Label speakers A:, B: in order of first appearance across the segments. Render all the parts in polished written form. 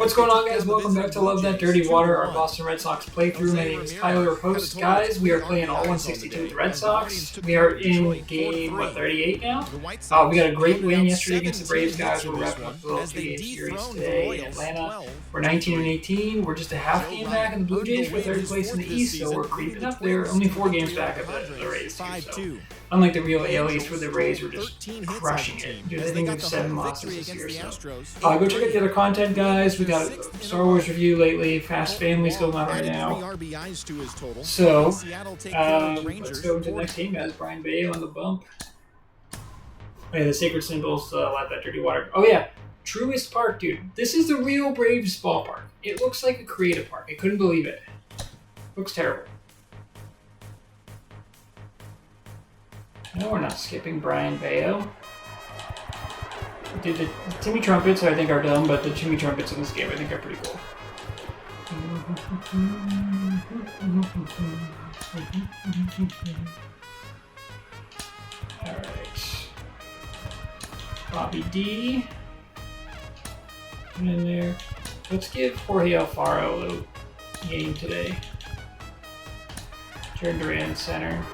A: What's going on, guys? Welcome back to Love That Dirty Water, our Boston Red Sox playthrough. My name is Tyler, your host. Guys, we are playing all 162 with the Red Sox. We are in game, 38 now? We got a great win yesterday against the Braves, guys. We're wrapping up the little 3-game series today in Atlanta. We're 19-18. We're just a half game back in the Blue Jays for third place in the East, so we're creeping up there. Only 4 games back of the Rays, too, so unlike the real AL East where the Rays were just crushing it. Dude, I think we have 7 losses this year, so go check out the other content, guys. We got a Star Wars review lately. Fast Family's going on right now. So, let's go into the next game, guys. Brayan Bello on the bump. Oh, yeah, the Sacred Symbols, Love That Dirty Water. Oh, yeah. Truist Park, dude. This is the real Braves ballpark. It looks like a creative park. I couldn't believe it. Looks terrible. No, we're not skipping Brayan Bello. The Timmy Trumpets, I think, are dumb, but the Timmy Trumpets in this game, I think, are pretty cool. Alright. Bobby D. In there. Let's give Jorge Alfaro a little game today. Jarren Duran center.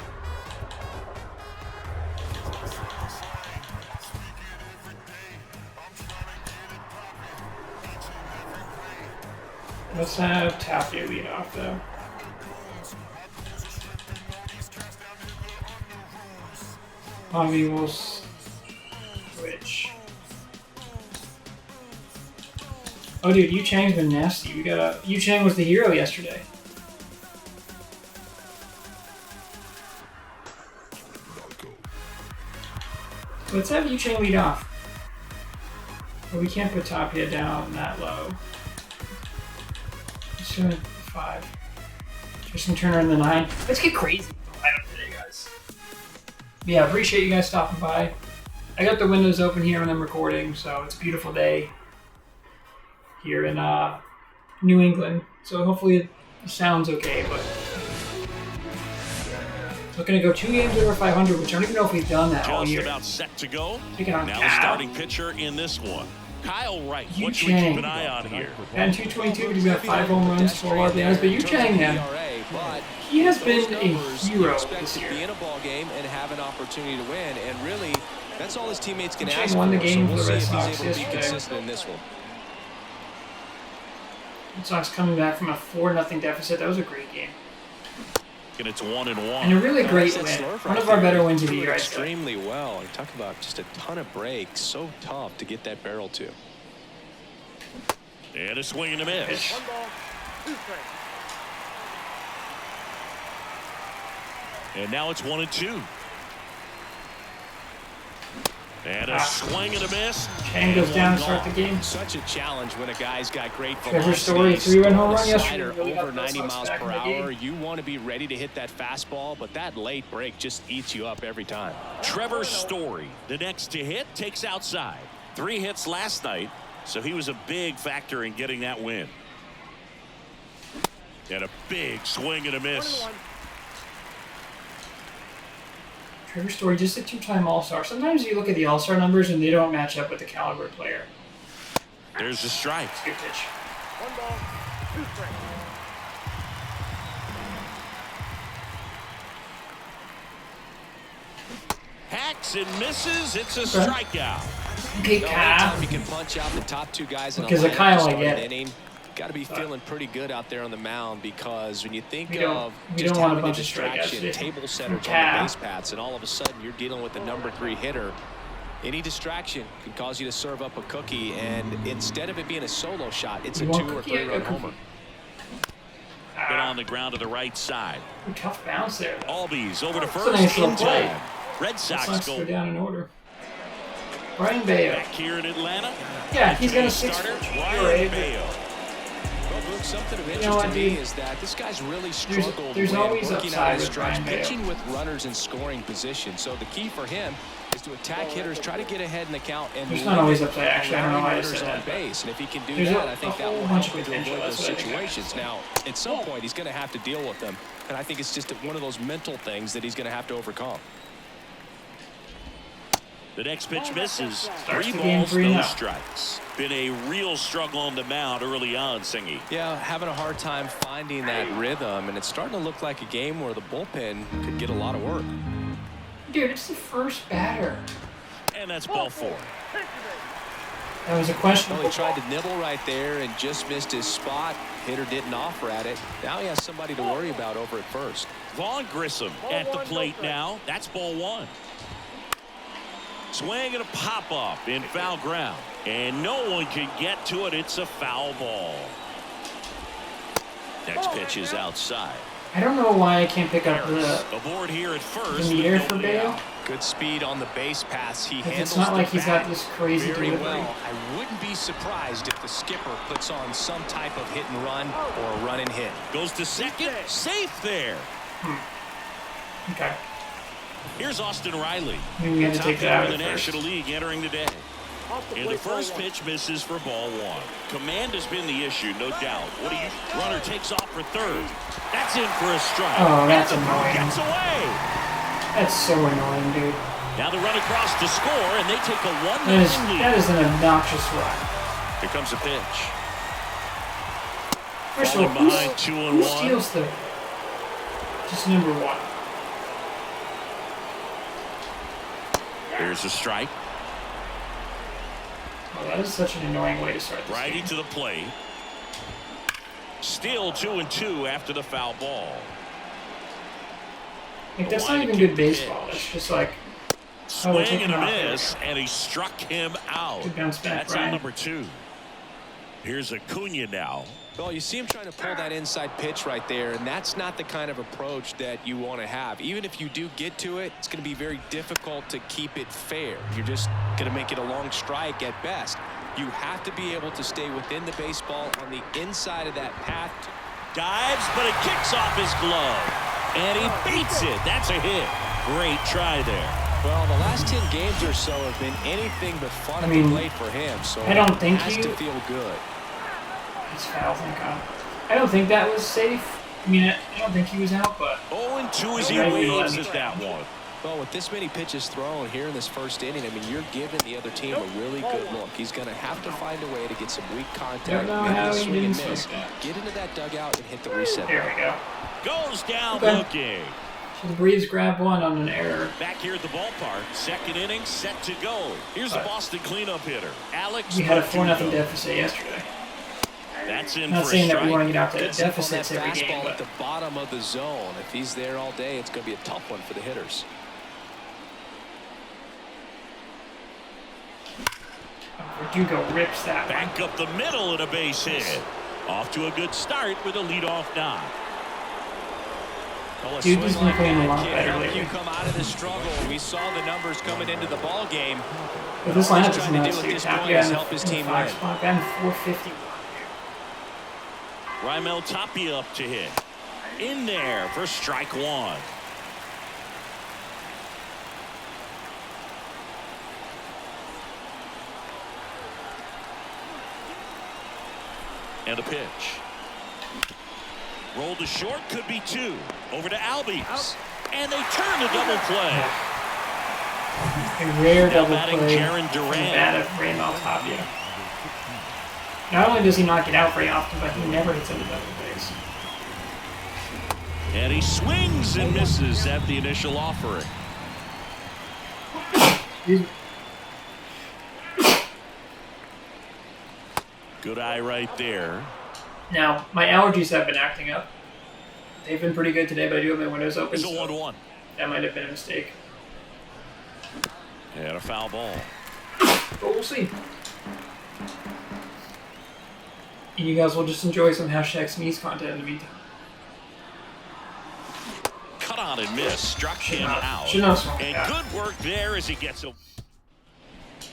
A: Let's have Tapia lead off, though. Bobby will switch. Oh, dude, Yu Chang's been nasty. Yu Chang was the hero yesterday. Let's have Yu Chang lead off. But we can't put Tapia down that low. Let's do 5. Tristan Turner in the 9. Let's get crazy with the lineup today, guys. Yeah, appreciate you guys stopping by. I got the windows open here when I'm recording, so it's a beautiful day here in New England. So hopefully it sounds okay, but looking to go 2 games over 500, which I don't even know if we've done that all year.
B: Just about set to go.
A: Taking on
B: now
A: Cal.
B: The starting pitcher in this one. Kyle Wright.
A: Yu
B: What should we
A: Chang.
B: keep an eye on here?
A: And 222, he's got 5 home runs, 4 RBIs, but Yu Chang, man, he has been a hero this year.
C: Be in a ball game and have an opportunity to win, and really, that's all his teammates can
A: Chang
C: ask
A: won the
C: for.
A: game
C: So
A: for
C: we'll
A: the
C: see
A: Red
C: if
A: Sox
C: he's able to be
A: yesterday.
C: consistent in this one.
A: Red Sox coming back from a 4-0 deficit. That was a great game.
B: And it's 1-1.
A: And a really great win. One of our better wins of the year, I'd say.
C: Extremely well. You talk about just a ton of breaks. So tough to get that barrel to.
B: And a swing and a miss. And now it's 1-2. And a swing and a miss.
A: Chang goes down to start the game.
C: Such a challenge when a guy's got great
A: Trevor Story, 3-run home run yesterday. Really got
C: over
A: the Red
C: 90
A: Sox
C: miles
A: back in
C: per
A: the game.
C: hour. You want to be ready to hit that fastball, but that late break just eats you up every time.
B: Trevor Story, the next to hit, takes outside. 3 hits last night, so he was a big factor in getting that win. And a big swing and a miss.
A: Trevor Story, just a 2-time All-Star. Sometimes you look at the All-Star numbers and they don't match up with the caliber player.
B: There's the strike.
A: Good pitch.
B: Hacks and misses. It's a strikeout.
A: Okay,
C: Anytime
A: Kyle.
C: you can punch out the top 2 guys in a
A: Because of
C: lineup
A: Kyle,
C: to
A: I
C: start
A: get
C: an
A: it.
C: inning. Got to be feeling pretty good out there on the mound, because when you think
A: We
C: of
A: don't
C: just
A: want a
C: having a
A: bunch of strikeouts
C: distraction,
A: today.
C: table setters on
A: Cal.
C: the base paths, and all of a sudden you're dealing with the number 3 hitter. Any distraction can cause you to serve up a cookie, and instead of it being a solo shot, it's a
A: You want
C: 2 or
A: cookie?
C: 3 run
A: A cookie.
C: homer.
B: Been on the ground to the right side.
A: Tough bounce there, though.
B: Albies over to
A: That's a
B: first.
A: nice little
B: In
A: play.
B: time. Red
A: Red
B: Sox
A: Sox go
B: go
A: down in order. Brayan Bello.
B: back here in Atlanta.
A: Yeah, he's got a
B: Today's
A: 6
B: starter,
A: ERA.
B: Brayan Bello.
C: Well, Luke, something of interest
A: know what,
C: to me
A: dude?
C: is that this guy's really struggled
A: there's
C: when
A: always
C: working
A: upside
C: out his
A: with
C: stretch,
A: Brayan Bello.
C: pitching with runners in scoring position. So the key for him is to attack hitters, try to get ahead in the count, and
A: There's not always upside.
C: limit
A: Actually, I don't know why I
C: runners
A: said
C: on
A: that.
C: base. And if he can do
A: There's
C: that,
A: a
C: I think that
A: whole
C: will
A: bunch
C: help
A: of
C: him to
A: potential.
C: avoid those
A: That's what I think.
C: situations. Now, at some point, he's going to have to deal with them, and I think it's just one of those mental things that he's going to have to overcome.
B: The next pitch misses.
A: Starts
B: 3
A: the game
B: balls,
A: 3-0.
B: no strikes. Been a real struggle on the mound early on, Singy.
C: Yeah, having a hard time finding that rhythm, and it's starting to look like a game where the bullpen could get a lot of work.
A: Dude, it's the first batter.
B: And that's ball 4.
A: That was a question.
C: Well, he tried to nibble right there and just missed his spot. Hitter didn't offer at it. Now he has somebody to worry about over at first.
B: Vaughn Grissom at the plate now. That's ball 1. Swing and a pop-up in foul ground. And no one can get to it. It's a foul ball. Next pitch is outside.
A: I don't know why I can't pick up the
B: Aboard here at first.
A: meter
B: with
A: for
B: nobody
A: Bale.
B: out.
C: Good speed on the base pass. He handles
A: It's not
C: the
A: like he's got
C: bat
A: this crazy
C: very
A: delivery.
C: well. I wouldn't be surprised if the skipper puts on some type of hit and run or a run and hit.
B: Goes to second. Safe there.
A: Okay.
B: Here's Austin Riley.
A: We had to
B: Top
A: take
B: hitter
A: that
B: in
A: out
B: the
A: at first.
B: National League entering the day. And the first pitch misses for ball 1. Command has been the issue, no doubt. Runner takes off for third. That's in for a strike.
A: Oh, that's
B: And the ball
A: annoying.
B: gets away.
A: That's so annoying, dude.
B: Now the run across to score, and they take a 1-0
A: That
B: lead.
A: is an obnoxious run.
B: Here comes a pitch.
A: First of all,
B: Falling behind 2-1.
A: who steals third? Just number 1.
B: Here's a strike.
A: Oh, that is such an annoying way to start this
B: Righty
A: game.
B: to the plate. Still 2-2 after the foul ball.
A: Like, that's not even good baseball. It's just like, oh, we're
B: Swing
A: taking
B: and a
A: off here.
B: miss, and he struck him out.
A: Good bounce back,
B: That's
A: Ryan.
B: on number 2. Here's Acuna now.
C: Well, you see him trying to pull that inside pitch right there, and that's not the kind of approach that you want to have. Even if you do get to it, it's going to be very difficult to keep it fair. You're just going to make it a long strike at best. You have to be able to stay within the baseball on the inside of that path.
B: Dives, but it kicks off his glove. And he beats it. That's a hit. Great try there.
C: Well, the last 10 games or so have been anything but fun at the plate for him, so
A: I don't think
C: it has
A: he-
C: to feel good.
A: It's foul, thank God. I don't think that was safe. I mean, I don't think he was out, but
B: 0-2 as he
A: Yeah,
B: waves
A: yeah.
B: at that one.
C: Well, with this many pitches thrown here in this first inning, I mean, you're giving the other team a really good look. He's going to have to find a way to get some weak contact,
A: Don't know
C: maybe
A: how
C: a
A: he
C: swing and
A: didn't
C: miss,
A: swing that.
C: get into that dugout and hit the reset
A: there
C: button.
A: we go.
B: Goes down
A: Okay.
B: looking.
A: So the Braves grab one on an error.
B: Back here at the ballpark. Second inning set to go. Here's the Boston cleanup hitter, Alex
A: We had a
B: Verdugo.
A: 4-0 deficit yesterday.
B: That's in
A: Not
B: for a
A: saying that we
B: strike.
A: want to get out to
C: Good zip on that
A: deficits every game,
C: fastball
A: but
C: at the bottom of the zone. If he's there all day, it's going to be a tough one for the hitters.
A: Verdugo rips that one.
B: Back up the middle and a base hit. Off to a good start with a leadoff knock.
C: Well, a
A: Dude,
C: swing
A: he's been
C: like
A: playing a
C: that
A: lot
C: can
A: better
C: help
A: lately.
C: you come out of the struggle. We saw the numbers coming into the ball game.
A: But this
C: All he's
A: lineup is
C: trying to
A: nuts,
C: do at
A: dude.
C: this
A: Happy
C: point is
A: in
C: help his
A: the
C: team
A: 5
C: win.
A: spot. Batting 450.
B: Raimel Tapia up to hit. In there for strike 1. And a pitch. Rolled to short, could be 2. Over to Albies. And they turn the double play.
A: A rare
B: Now
A: double
B: batting
A: play
B: Jaron
A: from the
B: Duran.
A: bat of Raimel Tapia. Not only does he not get out very often, but he never hits into double plays.
B: And he swings and misses at the initial offering.
A: Excuse me.
B: Good eye right there.
A: Now, my allergies have been acting up. They've been pretty good today, but I do have my windows open,
B: It's a
A: so
B: 1-1.
A: that might have been a mistake.
B: And a foul ball.
A: But we'll see. And you guys will just enjoy some hashtag Sneeze content in the meantime.
B: Cut on and miss. Struck him out.
A: Should not swung
B: And
A: out.
B: good work there as he gets a.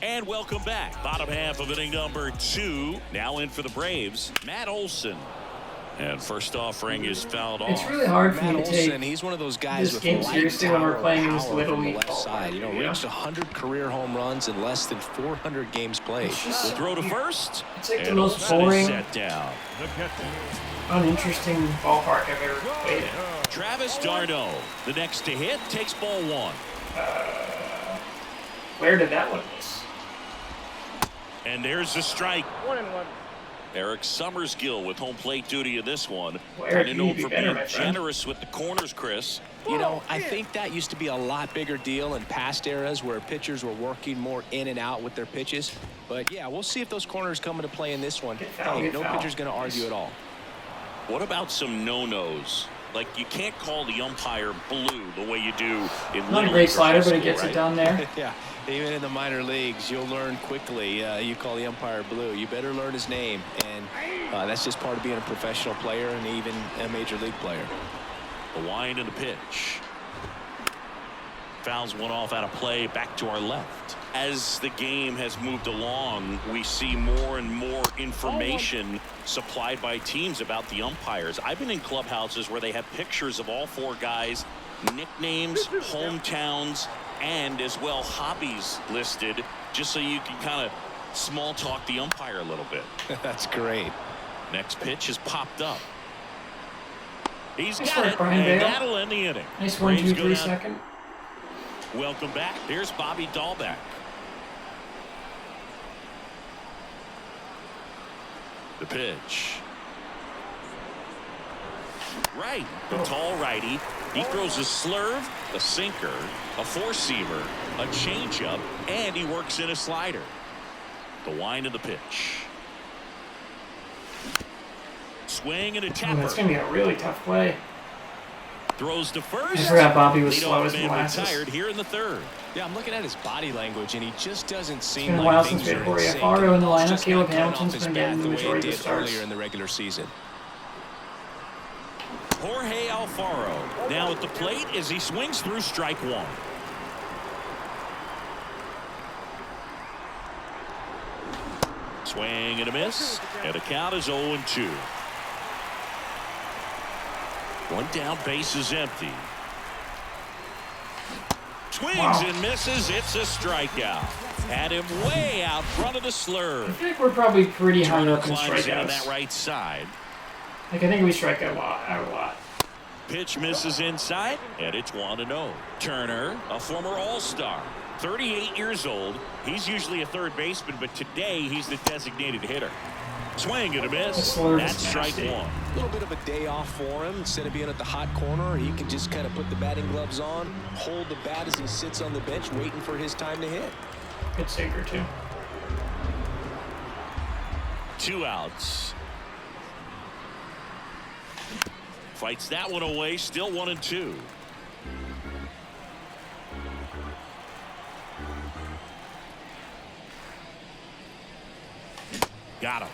B: And welcome back. Bottom half of inning number 2. Now in for the Braves, Matt Olson. And first offering is fouled off.
A: It's really hard for
C: Matt
A: me to take
C: Olson, he's one of those guys
A: this
C: with
A: game
C: light
A: seriously when we're
C: tower
A: playing in this
C: power
A: little
C: from the
A: league
C: left
A: ball.
C: side. You know,
A: Yeah.
C: reached 100 career home runs in less than 400 games played.
A: It's just
B: Throw to first.
A: It's like the
B: And
A: most
B: Olson is
A: boring,
B: set down.
A: uninteresting ballpark I've ever played in.
B: Travis d'Arnaud, the next to hit, takes ball 1.
A: Where did that one miss?
B: And there's the strike.
D: 1-1.
B: Eric Summersgill with home plate duty in this one.
A: Well, Eric,
B: Kind of
A: you need
B: known
A: to
B: for
A: be better,
B: being
A: my friend.
B: generous with the corners, Chris.
C: You know, I think that used to be a lot bigger deal in past eras where pitchers were working more in and out with their pitches. But yeah, we'll see if those corners come into play in this one. Hey, no pitcher's going to argue at all.
B: What about some no-nos? Like, you can't call the umpire blue the way you do in
A: Not a great slider, but it
B: school,
A: gets
B: right?
A: it done there.
C: Yeah, even in the minor leagues, you'll learn quickly. You call the umpire blue. You better learn his name. And that's just part of being a professional player and even a major league player.
B: The wind and the pitch. Fouls one off out of play, back to our left. As the game has moved along, we see more and more information supplied by teams about the umpires. I've been in clubhouses where they have pictures of all four guys, nicknames, hometowns, and as well hobbies listed, just so you can kind of small talk the umpire a little bit.
C: That's great.
B: Next pitch has popped up. He's
A: Nice
B: got
A: work,
B: it,
A: Brian
B: and
A: Bale.
B: that'll end the inning.
A: Nice 1, 2,
B: Braves go
A: 3
B: down.
A: second.
B: Welcome back. Here's Bobby Dahlbeck. The pitch. Right. The tall righty. He throws a slurve, a sinker, a four-seamer, a changeup, and he works in a slider. The wind of the pitch. Swing and a
A: Oh,
B: tapper.
A: that's going to be a really tough play.
B: Throws to first.
A: I forgot Bobby was
B: Leadoff
A: slow as
B: man
A: molasses.
B: retired here in the third.
C: Yeah, I'm looking at his body language, and he just doesn't
A: It's
C: seem
A: been a
C: like
A: while
C: things
A: since we had
C: are
A: Jorge
C: in sync.
A: Alfaro in the
C: It's
A: lineup.
C: just
A: Caleb
C: not coming
A: Hamilton's
C: off his
A: been
C: bat
A: getting the
C: the way it
A: majority of the
C: did
A: starts.
C: earlier in the regular season.
B: Jorge Alfaro now at the plate as he swings through strike one. Swing and a miss, and the count is 0-2. One down, base is empty. Swings
A: Wow.
B: and misses. It's a strikeout. Had him way out front of the
A: I
B: slurve.
A: feel like we're probably pretty high
B: Turner
A: up in
B: climbs in on that
A: strikeouts.
B: right side.
A: Like, I think we strike out a lot.
B: Pitch misses inside, and it's 1-0. Turner, a former All-Star, 38 years old. He's usually a third baseman, but today he's the designated hitter. Swing and a miss.
A: The slurve
B: That's
A: is
B: strike
A: nasty.
B: one.
C: A little bit of a day off for him. Instead of being at the hot corner, he can just kind of put the batting gloves on, hold the bat as he sits on the bench, waiting for his time to hit.
A: Good sinker, too.
B: 2 outs. Fights that one away. Still 1-2. Got him.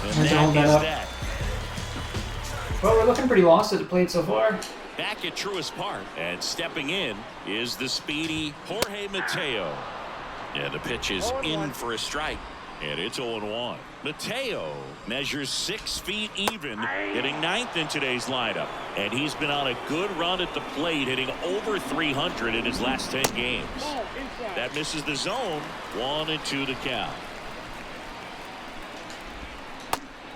B: And
A: We're down
B: that is
A: that.
B: that.
A: Well, we're looking pretty lost at the plate so far.
B: Back at Truist Park, and stepping in is the speedy Jorge Mateo. Yeah, the pitch is in for a strike, and it's 0-1. Mateo measures 6 feet even, hitting ninth in today's lineup, and he's been on a good run at the plate, hitting over 300 in his last 10 games. That misses the zone. 1-2 to count.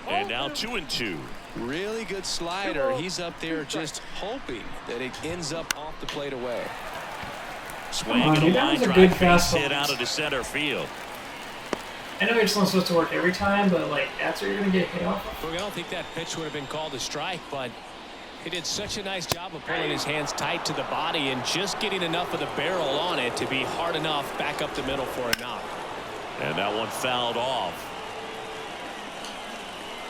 B: And now 2-2.
C: Really good slider. He's up there just hoping that it ends up off the plate away.
B: Swing
A: Come on,
B: and a
A: dude, that
B: line
A: was a
B: drive,
A: good
B: base
A: fastball.
B: hit out of the center field.
A: I know it's not supposed to work every time, but, like, that's what you're going to get hit off of.
E: Look, I don't think that pitch would have been called a strike, but he did such a nice job of pulling his hands tight to the body and just getting enough of the barrel on it to be hard enough back up the middle for a knock.
B: And that one fouled off.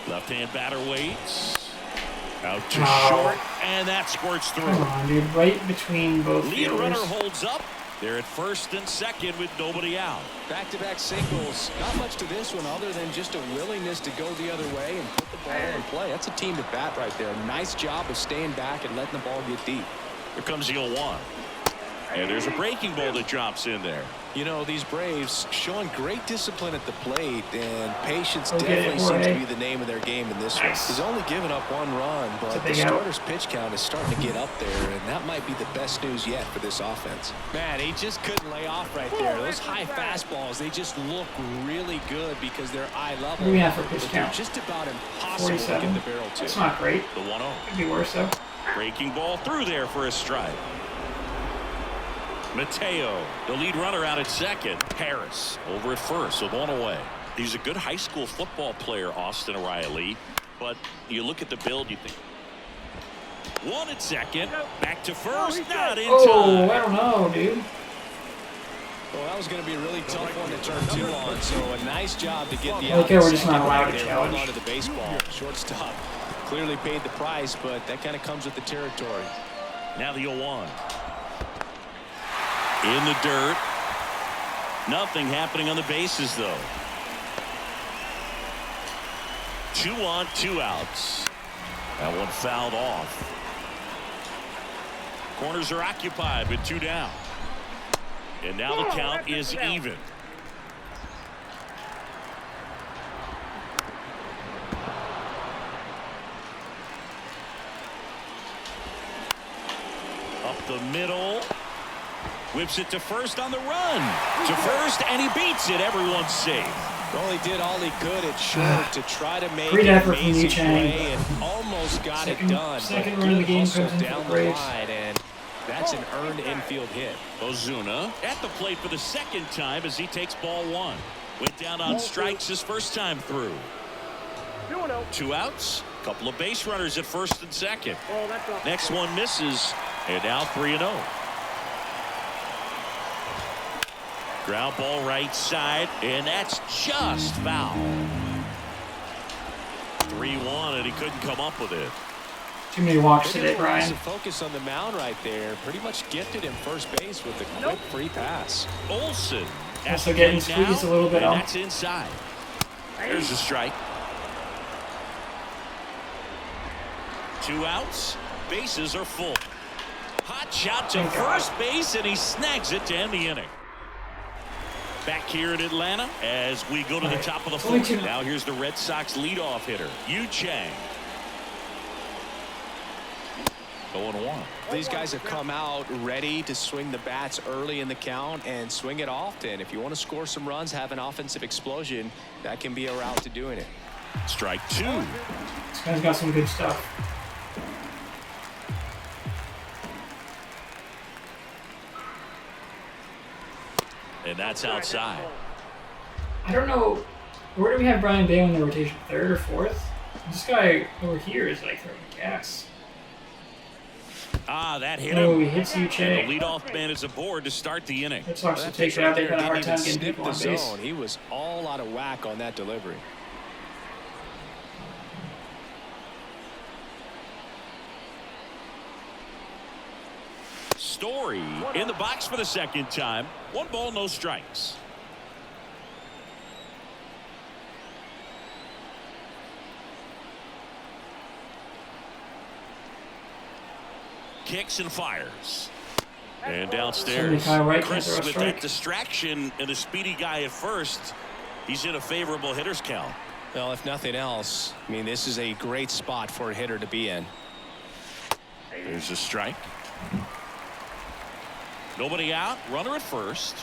B: Left-hand batter waits. Out to
A: Oh.
B: short, and that squirts
A: Come
B: through.
A: on, dude. Right between both
B: Lead
A: fielders.
B: runner holds up. They're at first and second with nobody out.
C: Back-to-back singles. Not much to this one other than just a willingness to go the other way and put the ball in play. That's a team at bat right there. Nice job of staying back and letting the ball get deep.
B: Here comes the 0-1. And there's a breaking ball that drops in there.
C: You know, these Braves showing great discipline at the plate, and patience
A: Okay,
C: definitely seems
A: Jorge.
C: to be the name of their game in this one.
A: Nice.
C: He's only given up 1 run,
A: It's a
C: but the
A: big out.
C: starter's pitch count is starting to get up there, and that might be the best news yet for this offense.
E: Man, he just couldn't lay off right there. Those high fastballs, they just look really good because they're eye level.
A: What do we have for pitch
E: but they're
A: count?
E: just about impossible to
A: 47.
E: get the barrel to.
A: That's not great.
B: The 1-0.
A: Could be worse, though.
B: Breaking ball through there for a strike. Mateo, the lead runner out at second. Harris over at first with one away. He's a good high school football player, Austin Riley. But you look at the build, you think. One at second. Back to first. Not in time.
A: I don't know, dude.
E: Well, that was going to be a really tough one to turn 2 on, so a nice job to get the
A: Okay, we're just not allowed to
E: hold
A: challenge.
E: on to the baseball. Shortstop clearly paid the price, but that kind of comes with the territory.
B: Now the 0-1. In the dirt. Nothing happening on the bases, though. 2 on, 2 outs. That one fouled off. Corners are occupied with 2 down. And now the count is even. Up the middle. Whips it to first on the run. To first, and he beats it. Everyone's safe.
E: Well, he did all he could at short to try to make
A: Great
E: an
A: effort from
E: amazing
A: Yu Chang.
E: play and almost got
A: Second-
E: it done.
A: second
E: but
A: run of the
E: good
A: game
E: hustle
A: comes in for
E: down
A: the
E: the
A: Braves.
E: line, and that's an earned infield hit.
B: Ozuna at the plate for the second time as he takes ball 1. Went down on strikes his first time through. 2 outs. Couple of base runners at first and second. Next one misses. And now 3-0. Ground ball right side, and that's just foul. 3-1, and he couldn't come up with it.
A: Too many walks
E: Maybe
A: today,
E: a little
A: Brian.
E: focus on the mound right there. Pretty much gifted him first base with a quick free pass.
B: Olsen.
A: Also getting squeezed a little bit
B: and
A: off.
B: that's inside. There's a strike. 2 outs. Bases are full. Hot shot to
A: Thank God.
B: first base, and he snags it to end the inning. Back here in Atlanta as we go to the top of the fourth. Now here's the Red Sox leadoff hitter, Yu Chang. 0-1.
E: These guys have come out ready to swing the bats early in the count and swing it often. If you want to score some runs, have an offensive explosion, that can be a route to doing it.
B: Strike 2.
A: This guy's got some good stuff.
B: And that's outside.
A: I don't know. Where do we have Brian Bale in the rotation? 3rd or 4th? This guy over here is like throwing gas.
B: Ah, that hit
A: Oh,
B: him.
A: he hits Yu
B: And
A: Chang.
B: the leadoff man is aboard to start the inning.
A: Red Sox
E: That
A: to take
E: pitch
A: it out.
E: right
A: They've
E: there
A: had a hard
E: didn't
A: time
E: even
A: getting
E: snip
A: people
E: the
A: on base.
E: zone. He was all out of whack on that delivery.
B: Story in the box for the second time. 1 ball, no strikes. Kicks and fires. And downstairs,
A: Kyle Wright
B: Chris
A: can't throw a
B: with
A: strike.
B: that distraction and a speedy guy at first. He's in a favorable hitter's count.
E: Well, if nothing else, I mean, this is a great spot for a hitter to be in.
B: There's a strike. Nobody out. Runner at first.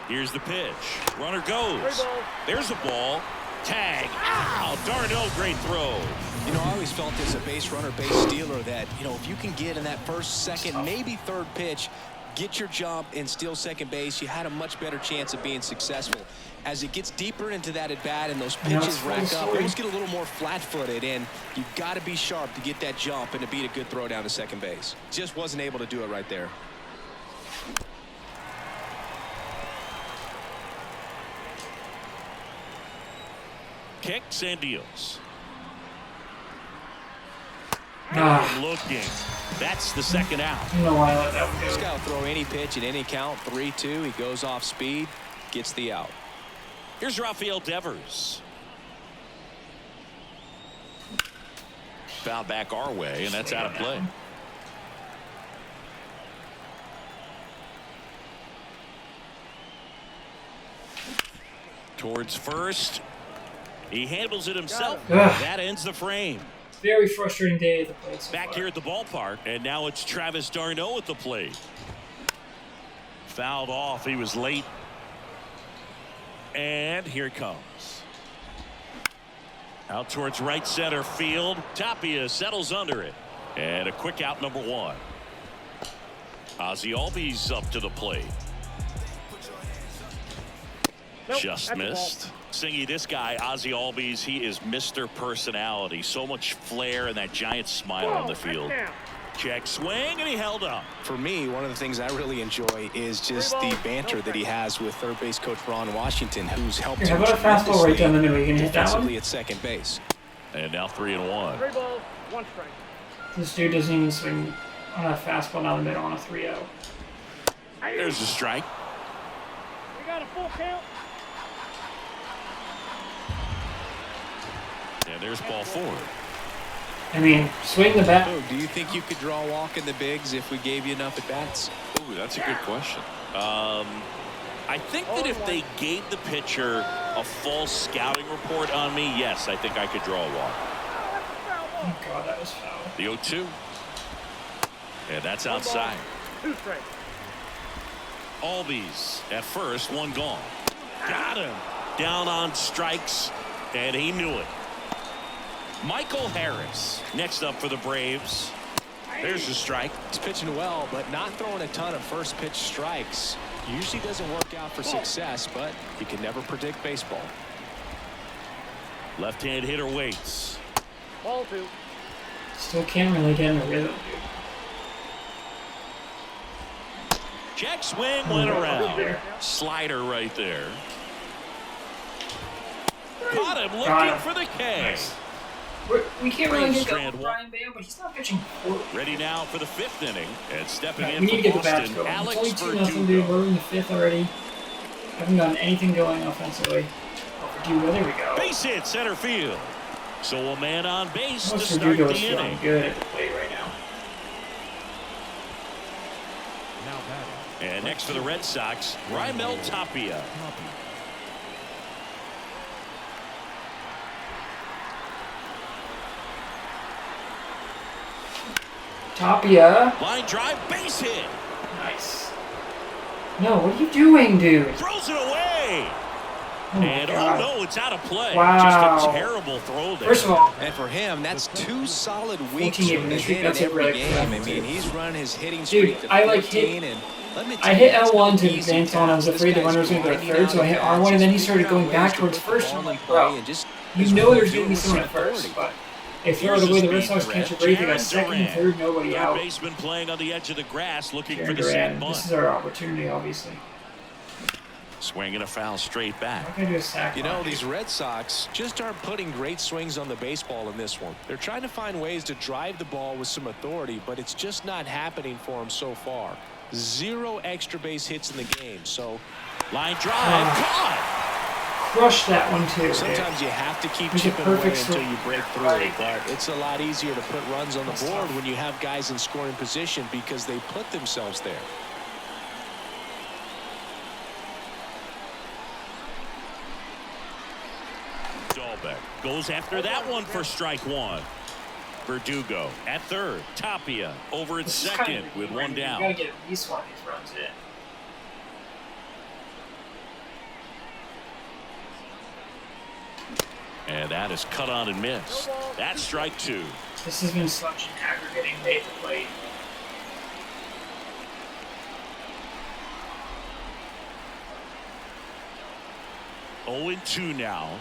B: Here's the pitch. Runner goes. There's a ball. Tag. Ow! Darnell, great throw.
E: You know, I always felt as a base runner, base stealer that, you know, if you can get in that first, second, maybe third pitch, get your jump and steal second base, you had a much better chance of being successful. As it gets deeper into that at bat and those pitches rack up, always get a little more flat-footed, and you've got to be sharp to get that jump and to beat a good throw down to second base. Just wasn't able to do it right there.
B: Kicks and deals.
A: Ah,
B: Looking. That's the second out.
A: I don't know why I let that one
E: This
A: go.
E: guy will throw any pitch at any count, 3-2. He goes off speed, gets the out.
B: Here's Rafael Devers. Foul back our way, and that's out of play. Towards first. He handles it himself.
A: Ugh.
B: That ends the frame.
A: Very frustrating day at the plate so
B: Back
A: far.
B: here at the ballpark, and now it's Travis d'Arnaud at the plate. Fouled off. He was late. And here it comes. Out towards right center field. Tapia settles under it. And a quick out, number 1. Ozzie Albies up to the plate. Just missed. Singy, this guy, Ozzie Albies, he is Mr. Personality. So much flair and that giant smile on the field. Check swing, and he held up.
E: For me, one of the things I really enjoy is just the banter that he has with third base coach Ron Washington, who's helped him
A: how about a fastball right down the middle? You can hit that one?
E: defensively at second base.
B: And now 3-1.
D: 3 balls, 1 strike.
A: This dude doesn't even swing on a fastball down the middle on a 3-0.
B: There's a strike.
D: We got a full count.
B: And there's ball 4.
A: I mean, swing the bat.
E: Oh, do you think you could draw a walk in the bigs if we gave you enough at bats?
B: Ooh, that's a good question. I think that if they gave the pitcher a full scouting report on me, yes, I think I could draw a walk.
A: Oh, God, that was foul.
B: The 0-2. And that's outside.
D: 2 strikes.
B: Albies at first, 1 gone. Got him. Down on strikes, and he knew it. Michael Harris next up for the Braves. There's a strike.
E: He's pitching well, but not throwing a ton of first pitch strikes. Usually doesn't work out for success, but you can never predict baseball.
B: Left-hand hitter waits.
D: Ball 2.
A: Still can't really get in a rhythm, dude.
B: Check swing went
A: There.
B: around. Slider right there. Caught him
A: Got
B: looking
A: him.
B: for the K.
A: Nice. We can't really
B: Braves
A: get going
B: strand
A: with
B: one.
A: Brian Bale, but he's not pitching poorly.
B: Ready now for the 5th inning. And stepping
A: Yeah,
B: in
A: we need to
B: for
A: get the bats
B: Boston,
A: going.
B: Alex
A: It's only 2-0, dude.
B: Verdugo.
A: We're in the 5th already. Haven't gotten anything going offensively. Oh, Verdugo, there we go.
B: Base hit center field. So a man on base to
A: Most
B: start
A: Verdugo
B: the
A: is feeling
B: inning.
A: good at the plate right now.
B: And next for the Red Sox, Raimel Tapia.
A: Tapia.
B: Line drive, base hit.
A: Nice. No, what are you doing, dude?
B: Throws it away.
A: Oh my
B: And
A: God.
B: oh no, it's out of play.
A: Wow.
B: Just a terrible throw there.
A: First of all,
E: And for him, that's 2 solid weeks
A: 14
E: from the
A: streak,
E: hit
A: that's
E: in
A: a
E: every
A: really
E: game.
A: good
E: I
A: effort.
E: mean, he's running his hitting
A: Dude,
E: streak to
A: I, like,
E: 14, and let me tell
A: I
E: you,
A: hit
E: that's
A: L1
E: no
A: to
E: easy
A: advance on. I was
E: task.
A: afraid the
E: This
A: runner was
E: guy's
A: going to go
E: grinding
A: third, so I
E: out
A: hit
E: at
A: R1,
E: bats,
A: and then he
E: just
A: started
E: figuring
A: going
E: out
A: back
E: ways
A: towards
E: to put
A: first,
E: the
A: and I'm
E: ball in
A: like,
E: play
A: bro,
E: and just
A: you
E: is
A: know
E: what
A: there's
E: you
A: going to
E: do
A: be
E: with
A: someone
E: some
A: at first,
E: authority.
A: but if they're
B: Here's
A: the way
B: the
A: the Red
B: speed
A: Sox
B: threat,
A: catch a break, they got
B: Jarren
A: second and
B: Duran.
A: third, nobody
B: Third
A: out.
B: baseman playing on the edge of the grass, looking for
A: Jarren
B: the sack
A: Duran,
B: bunt.
A: this is our opportunity, obviously.
B: Swinging a foul straight back.
A: I'm going to do a sack.
E: You know,
A: bunt.
E: these Red Sox just aren't putting great swings on the baseball in this one. They're trying to find ways to drive the ball with some authority, but it's just not happening for them so far. 0 extra base hits in the game, so
B: Line drive, caught.
A: Crush that one, too. dude.
E: sometimes you have to keep
A: It's a
E: chipping away
A: perfect
E: until
A: swing.
E: you break through
A: Right
E: it, but it's a lot easier to put runs on the
A: That's
E: board
A: tough.
E: when you have guys in scoring position because they put themselves there.
B: Dahlbeck goes after that one for strike 1. Verdugo at third. Tapia over at
A: This is
B: second
A: kind of
B: with one
A: You got to
B: down.
A: get at least one of these runs in.
B: And that is cut on and missed. That's strike 2.
A: This has been such an aggravating day at the plate.
B: Oh and 2 now.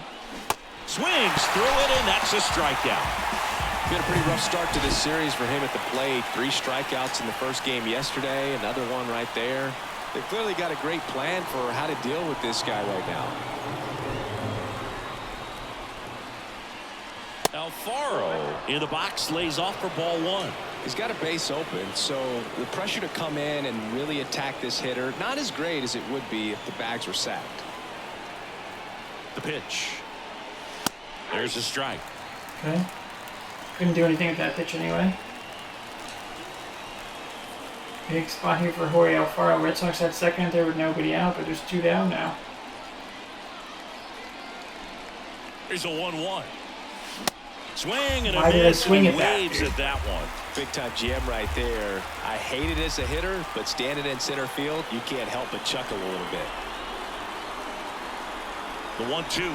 B: Swings through it, and that's a strikeout.
E: Been a pretty rough start to this series for him at the plate. 3 strikeouts in the first game yesterday, another one right there. They've clearly got a great plan for how to deal with this guy right now.
B: Alfaro in the box lays off for ball 1.
E: He's got a base open, so the pressure to come in and really attack this hitter, not as great as it would be if the bags were sacked.
B: The pitch. There's a strike.
A: Okay. Couldn't do anything with that pitch anyway. Big spot here for Jorge Alfaro. Red Sox had second there with nobody out, but there's 2 down now.
B: Here's a 1-1. Swing and
A: Why
B: a
A: did I
B: miss,
A: swing
B: and
A: at that,
B: waves
A: dude?
B: at that one.
E: Big time GM right there. I hate it as a hitter, but standing in center field, you can't help but chuckle a little bit.
B: The 1-2.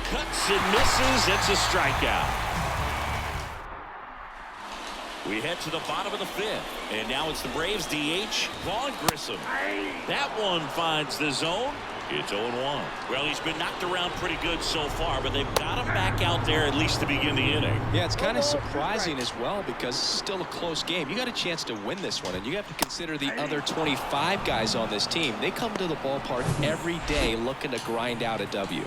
B: Cuts and misses. It's a strikeout. We head to the bottom of the 5th, and now it's the Braves DH, Vaughn Grissom. That one finds the zone. It's 0-1. Well, he's been knocked around pretty good so far, but they've got him back out there at least to begin the inning.
E: Yeah, it's kind of surprising as well because it's still a close game. You got a chance to win this one, and you have to consider the other 25 guys on this team. They come to the ballpark every day looking to grind out a W.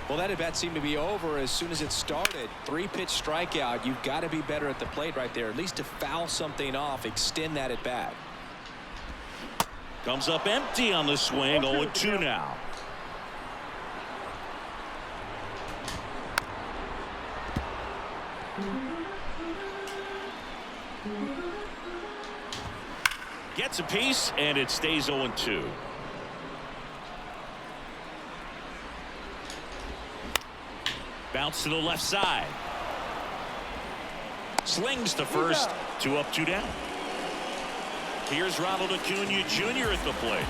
E: Well, that at-bat seemed to be over as soon as it started. 3-pitch strikeout. You've got to be better at the plate right there, at least to foul something off, extend that at-bat.
B: Comes up empty on the swing. 0-2 now. Gets a piece, and it stays 0-2. Bounce to the left side. Slings to first. 2 up, 2 down. Here's Ronald Acuna Jr. at the plate.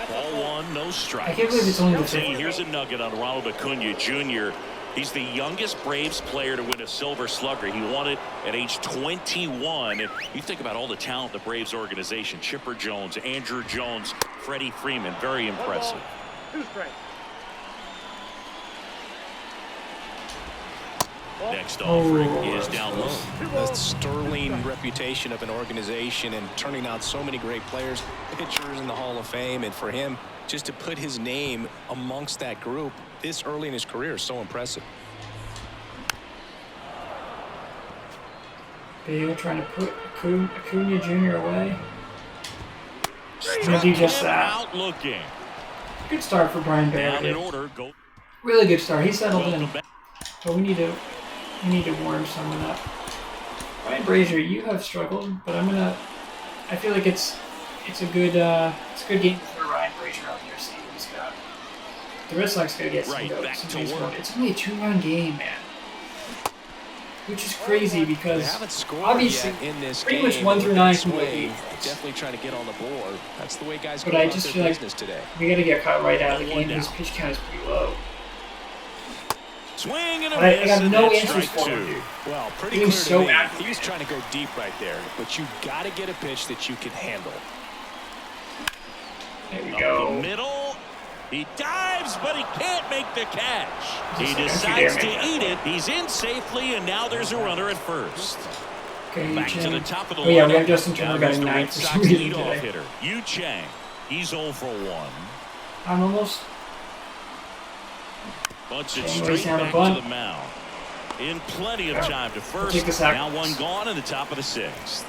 B: Ball 1, no strikes.
A: I can't believe it's only the 5th.
B: Here's a nugget on Ronald Acuna Jr. He's the youngest Braves player to win a Silver Slugger. He won it at age 21. And you think about all the talent in the Braves organization. Chipper Jones, Andrew Jones, Freddie Freeman. Very impressive.
D: 2 strikes.
B: Next offering is down low.
E: The sterling reputation of an organization and turning out so many great players, pitchers in the Hall of Fame, and for him just to put his name amongst that group this early in his career is so impressive.
A: Bale trying to put Acuna Jr. away. Gonna do just that.
B: Out looking.
A: Good start for Brian
B: Down in
A: Bale.
B: order. Go.
A: Really good start. He settled in.
B: Welcome back.
A: But we need to warm someone up. Ryan Brazier, you have struggled, but I feel like it's a good game for Ryan Brazier out here. See what he's got. The Red Sox gotta get
B: Right,
A: some
B: back
A: some
B: to
A: base
B: work.
A: run. It's only a 2-run game, man. Which is crazy
E: They
A: because
E: haven't scored
A: obviously
E: yet in this
A: pretty
E: game.
A: much 1 through 9 can go
E: Swing,
A: deep.
E: definitely trying to get on the board. That's the way guys
A: But
E: go
A: I
E: about
A: just
E: their
A: feel like
E: business today.
A: we gotta get caught right out of the
B: 1
A: game. His
B: down.
A: pitch count is pretty low.
B: Swing and a
A: But I
B: miss.
A: got
B: and
A: no
B: that's
A: answers
B: strike
A: for him,
B: 2.
A: dude.
E: Well, pretty
A: He
E: clear
A: was
E: to
A: so
E: me.
A: active.
E: He was trying to go deep right there, but you got to get a pitch that you can handle.
A: There we
B: Up
A: go.
B: the middle. He dives, but he can't make the catch. He
A: Just like,
B: decides
A: don't
B: to
A: you dare make
B: eat
A: that
B: it. He's in safely, and now there's a runner at first.
A: Okay,
B: Back
A: Chang.
B: to the top of the
A: Oh yeah, we
B: lineup.
A: have Justin
B: Now
A: Turner
B: there's
A: batting
B: the Red
A: 9 for some
B: Sox
A: reason
B: leadoff
A: today.
B: hitter, Yu Chang. He's 0 for 1.
A: I'm almost.
B: Bunts it
A: Chang
B: straight
A: lays down a
B: back
A: bunt.
B: to the mound. In plenty of time to first.
A: Take the sack.
B: Now 1 gone in the top of the 6th.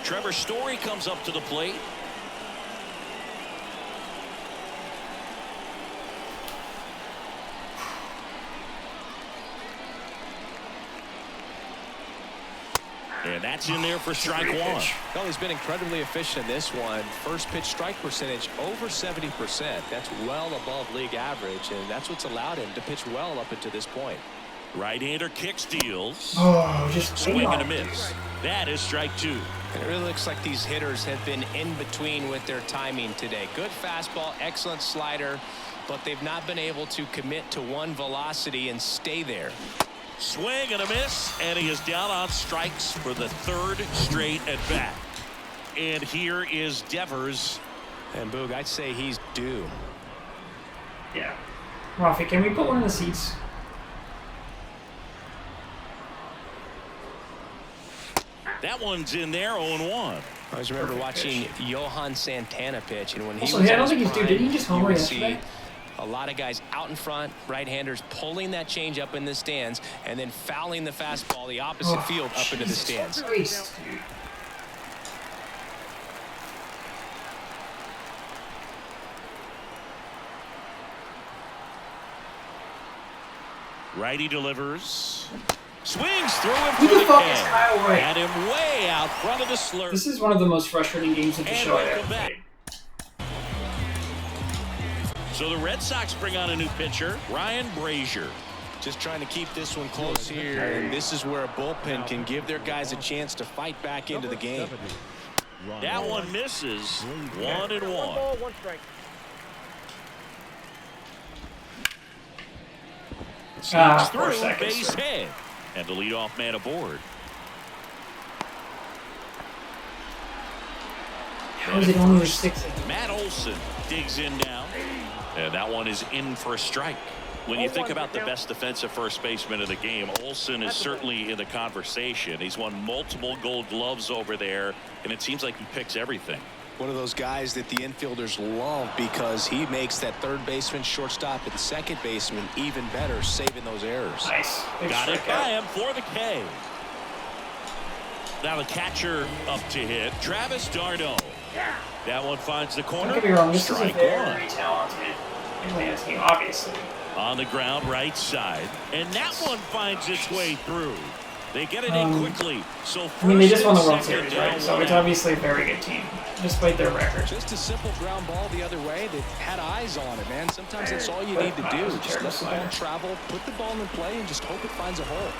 B: Trevor Story comes up to the plate. And that's in there for strike 1.
E: Well, he's been incredibly efficient in this one. First pitch strike percentage over 70%. That's well above league average, and that's what's allowed him to pitch well up until this point.
B: Right-hander kick steals.
A: Oh, just
B: Swing and a miss. That is strike 2.
E: And it really looks like these hitters have been in between with their timing today. Good fastball, excellent slider, but they've not been able to commit to one velocity and stay there.
B: Swing and a miss, and he is down on strikes for the 3rd straight at bat. And here is Devers.
E: And Boog, I'd say he's due.
A: Yeah. Rafi, can we put one in the seats?
B: That one's in there, 0-1.
E: I always remember
A: Perfect
E: watching
A: pitch.
E: Johan Santana pitch, and when he
A: Also,
E: was
A: I
E: in
A: don't
E: his
A: think he's due.
E: prime,
A: Didn't he just homer
E: you would
A: yesterday?
E: see a lot of guys out in front, right-handers pulling that change up in the stands, and then fouling the fastball the opposite field up into the
A: Jesus
E: stands.
A: Christ, dude.
B: Righty delivers. Swings through him
A: Who
B: for
A: the
B: the
A: fuck is
B: can.
A: Kyle Wright?
B: Had him way out front of the slurp.
A: This is one of the most frustrating games of the
B: And
A: show I've
B: welcome
A: ever
B: back.
A: played.
B: So the Red Sox bring on a new pitcher, Ryan Brazier.
E: Just trying to keep this one close here, and this is where a bullpen can give their guys a chance to fight back into the game.
B: That one misses. 1-1.
D: Ball, 1 strike.
B: Sneaks
A: 4
B: through,
A: seconds.
B: base hit. And the leadoff man aboard.
A: How is it only 6?
B: Matt Olson digs in now. And that one is in for a strike. When you think about the best defensive first baseman in the game, Olson is certainly in the conversation. He's won multiple Gold Gloves over there, and it seems like he picks everything.
E: One of those guys that the infielders love because he makes that third baseman, shortstop, and second baseman even better, saving those errors.
A: Nice. Big
B: Got it
A: strikeout.
B: by him for the K. Now the catcher up to hit, Travis d'Arnaud. That one finds the corner.
A: Don't get me wrong, this is a
B: Strike
A: very
B: one.
A: talented Atlantis team, obviously.
B: On the ground right side, and that one finds its way through. They get it in quickly. So
A: I mean, they just won the
B: first
A: World
B: and second
A: Series, right?
B: down,
A: So
B: one
A: it's
B: out.
A: obviously a very good team, despite their record.
E: Just a simple ground ball the other way that had eyes on it, man. Sometimes that's all you
A: But
E: need to
A: that
E: do.
A: was a
E: Just
A: terrible
E: let the ball
A: slider.
E: travel, put the ball in play, and just hope it finds a hole.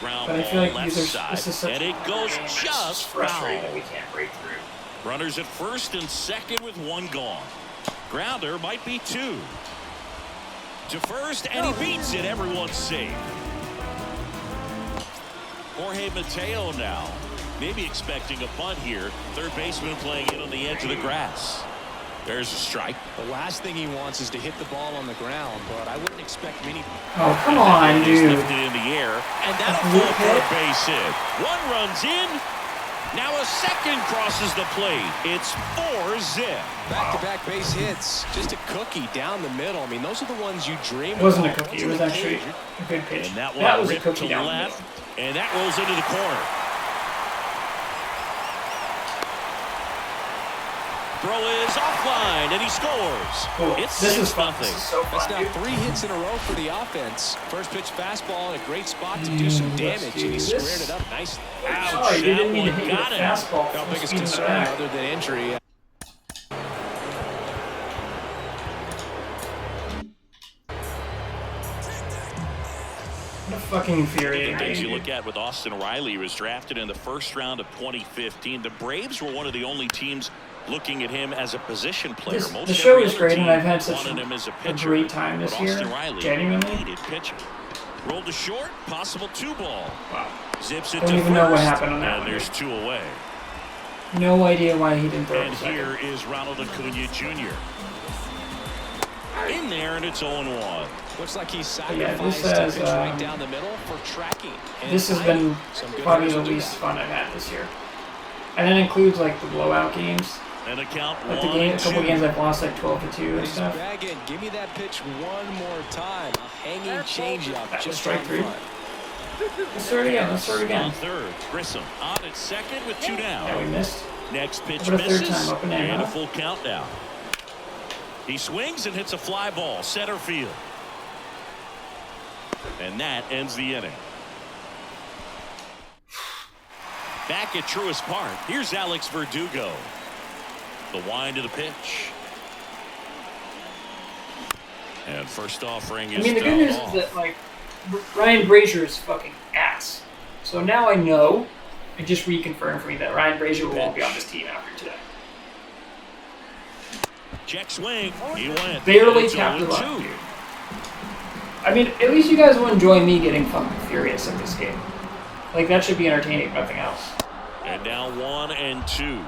B: Ground
A: But I
B: ball
A: feel like
B: left
A: this
B: side,
A: is such
B: and it
A: a
B: goes
A: game that's
B: just
A: frustrating
B: foul.
A: that we can't break through.
B: Runners at first and second with one gone. Grounder might be 2. To first, and he beats it. Everyone's safe. Jorge Mateo now. Maybe expecting a bunt here. Third baseman playing in on the edge of the grass. There's a strike.
E: The last thing he wants is to hit the ball on the ground, but I wouldn't expect many.
A: Oh, come on,
B: He's
A: dude.
B: lifted in the air, and that'll
A: A
B: fall
A: blue
B: for a
A: hit?
B: base hit. One runs in. Now a second crosses the plate. It's 4-zip.
E: Back-to-back base hits. Just a cookie down the middle. I mean, those are the ones you dream of.
A: It wasn't a
E: Once
A: cookie. It
E: in
A: was
E: the
A: actually
E: cage,
A: a good pitch.
B: And that one
A: That was a
B: ripped
A: cookie
B: to
A: down the
B: left,
A: middle.
B: and that rolls into the corner. Throw is offline, and he scores.
A: Cool.
B: It's
A: This is
B: 6-0.
A: fun. This is so
E: That's
A: fun,
E: now
A: dude.
E: 3 hits in a row for the offense. First pitch fastball in a great spot to do some
A: Let's
E: damage,
A: do
E: and he
A: this.
E: squared it up nicely.
B: Ouch,
A: Sorry, they
B: that
A: didn't mean to
B: one
A: hit you
B: got
A: with
B: him.
A: fastball.
E: Our
A: full
E: biggest
A: speed in the
E: concern
A: back.
E: other than injury.
A: What a fucking infuriating
B: Things
A: game,
B: you
A: dude.
B: look at with Austin Riley, who was drafted in the first round of 2015. The Braves were one of the only teams looking at him as a position player.
A: The show
B: every
A: is
B: other
A: great, and
B: team
A: I've had such
B: wanted him as a
A: a
B: pitcher,
A: great time this
B: but
A: year,
B: Austin Riley
A: genuinely.
B: needed pitcher. Rolled to short, possible 2-ball.
A: Wow.
B: Zips it
A: Don't
B: to
A: even know what
B: first,
A: happened on that
B: and
A: one.
B: there's 2 away.
A: No idea why he didn't throw it
B: And
A: a second.
B: here is Ronald Acuna Jr. In there, and it's 0-1.
E: Looks like he
A: Yeah,
E: sacrificed
A: this
E: the
A: has,
E: pitch right down the middle for tracking. And
A: This has
E: timing.
A: been
E: Some good
A: probably
E: hitters
A: the
E: will do
A: least
E: that.
A: fun I've had this year. And that includes like the blowout games.
B: And a count
A: Like the game, a couple
B: 1-2.
A: games I've lost like 12-2 and
E: He's
A: stuff.
E: bagging. Give me that pitch one more time. A hanging changeup
A: That was
E: just
A: strike
E: out
A: 3.
E: front.
A: Let's start again. Let's start
B: On
A: again.
B: third, Grissom on at second with 2 down.
A: Yeah, we missed.
B: Next pitch
A: How about a third
B: misses,
A: time up and in,
B: a
A: huh?
B: full count now. He swings and hits a fly ball, center field. And that ends the inning. Back at Truist Park, here's Alex Verdugo. The wind of the pitch. And first offering is
A: I mean, the good
B: fouled
A: news
B: off.
A: is that like Ryan Brazier is fucking ass. So now I know. It just reconfirmed for me that Ryan Brazier won't be on this team after today.
B: Check swing. He went.
A: Barely
B: It's
A: tapped the
B: 0-2.
A: line, dude. I mean, at least you guys will enjoy me getting fucking furious at this game. Like, that should be entertaining, if nothing else.
B: And now 1-2.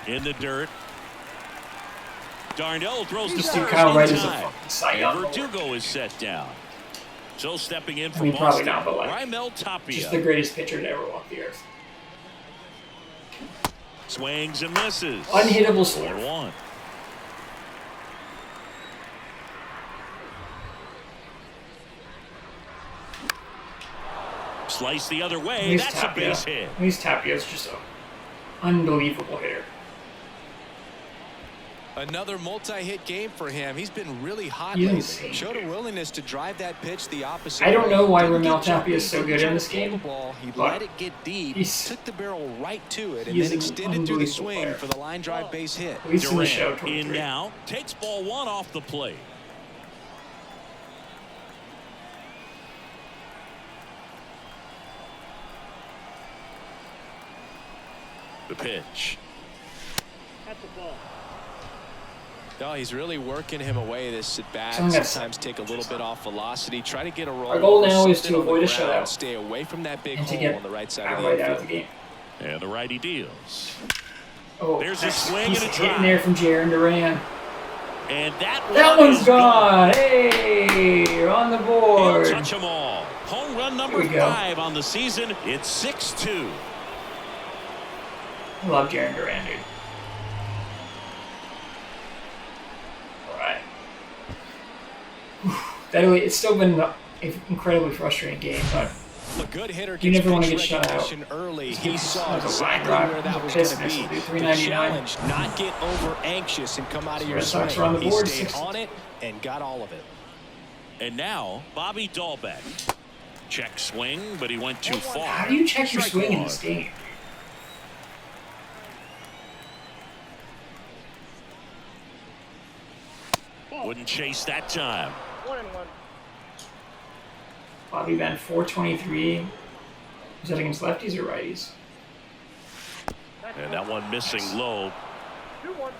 B: In the dirt. Darnell throws to
A: This
B: first
A: dude, Kyle
B: in
A: Wright, is a
B: time.
A: fucking Cy
B: And
A: Young.
B: Verdugo is set down. So stepping in for
A: mean, probably
B: Boston,
A: not, but, like,
B: Raimel Tapia.
A: Just the greatest pitcher to ever walk the earth.
B: Swings and misses.
A: Unhittable slurve.
B: 4-1. Slice the other way.
A: At least
B: That's a
A: Tapia.
B: base hit.
A: At least Tapia's just an unbelievable hitter.
E: Another multi-hit game for him. He's been really hot
A: He's
E: lately.
A: insane,
E: Showed a
A: dude.
E: willingness to drive that pitch the opposite
A: I don't
E: way.
A: know why
E: Didn't
A: Raimel
E: get jumpy,
A: Tapia is so
E: didn't
A: good in
E: try
A: this
E: to pull
A: game,
E: the ball. He
A: but
E: let it get deep,
A: he's-
E: took the barrel right to it, and
A: he is
E: then
A: an
E: extended through the
A: unbelievable
E: swing
A: player.
E: for the line drive base hit.
A: At least in the show,
B: Durant in
A: 23.
B: now. Takes ball 1 off the plate. The pitch.
D: At the ball.
E: No, he's really working him away. This at bat.
A: So
E: Sometimes take a little bit off velocity. Try to get a roll.
A: Our goal now is
E: sit
A: to
E: on the
A: avoid a
E: ground,
A: shutout.
E: Stay away from that big
A: And to
E: hole
A: get
E: on the right side of the
A: right out
E: infield.
A: of the game.
B: And the righty deals.
A: Oh,
B: There's a
A: nice
B: swing
A: piece
B: and a
A: of hit in
B: drive.
A: there from Jaron Duran.
B: And that
A: One's
B: is
A: gone. Hey, you're on the
B: He'll
A: board.
B: touch them all. Home run number
A: Here we go.
B: 5 on the season. It's 6-2.
A: I love Jaron Duran, dude. Alright. It's still been an incredibly frustrating game, but
E: A good hitter
A: You
E: gets
A: never wanna
E: pitch
A: get shut out.
E: recognition early. He
A: That
E: saw
A: was a
E: exactly
A: line drive.
E: where that
A: It
E: was
A: was a
E: going
A: piss
E: to
A: miss.
E: be.
A: It'll do
E: The
A: 399.
E: challenge, not get over anxious and come out of your
A: Red Sox
E: swing.
A: are on the
E: He
A: board,
E: stayed
A: 60.
E: on it and got all of it.
B: And now, Bobby Dahlbeck. Check swing, but he went too far.
A: how do you check your
B: Strike
A: swing in
B: one.
A: this game?
B: Wouldn't chase that time.
D: 1-1.
A: Bobby Van 423. Is that against lefties or righties?
B: And that one missing low.
D: 2-1.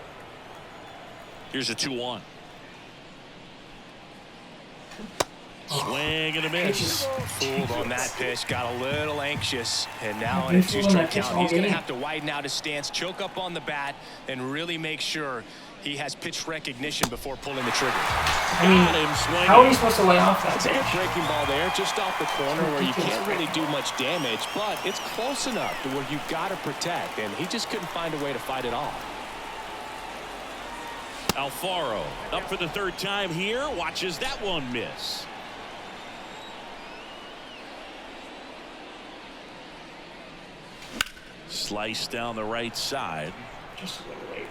B: Here's a 2-1. Swing and a miss.
A: Pitches.
E: Fooled on that pitch, got a little anxious, and now
A: Been
E: in a
A: fooling
E: two-strike
A: that pitch
E: count,
A: all
E: he's going to
A: game.
E: have to widen out his stance, choke up on the bat, and really make sure he has pitch recognition before pulling the trigger.
A: I mean,
B: Got him swinging.
A: how are you supposed to lay off that
E: That's a good
A: pitch?
E: breaking ball there, just off the corner where you
A: Ridiculous
E: can't really
A: breaking
E: do much damage, but it's close enough to where you got to protect, and he just couldn't find a way to fight it off.
B: Alfaro up for the 3rd time here. Watches that one miss. Slice down the right side.
A: Just a little late.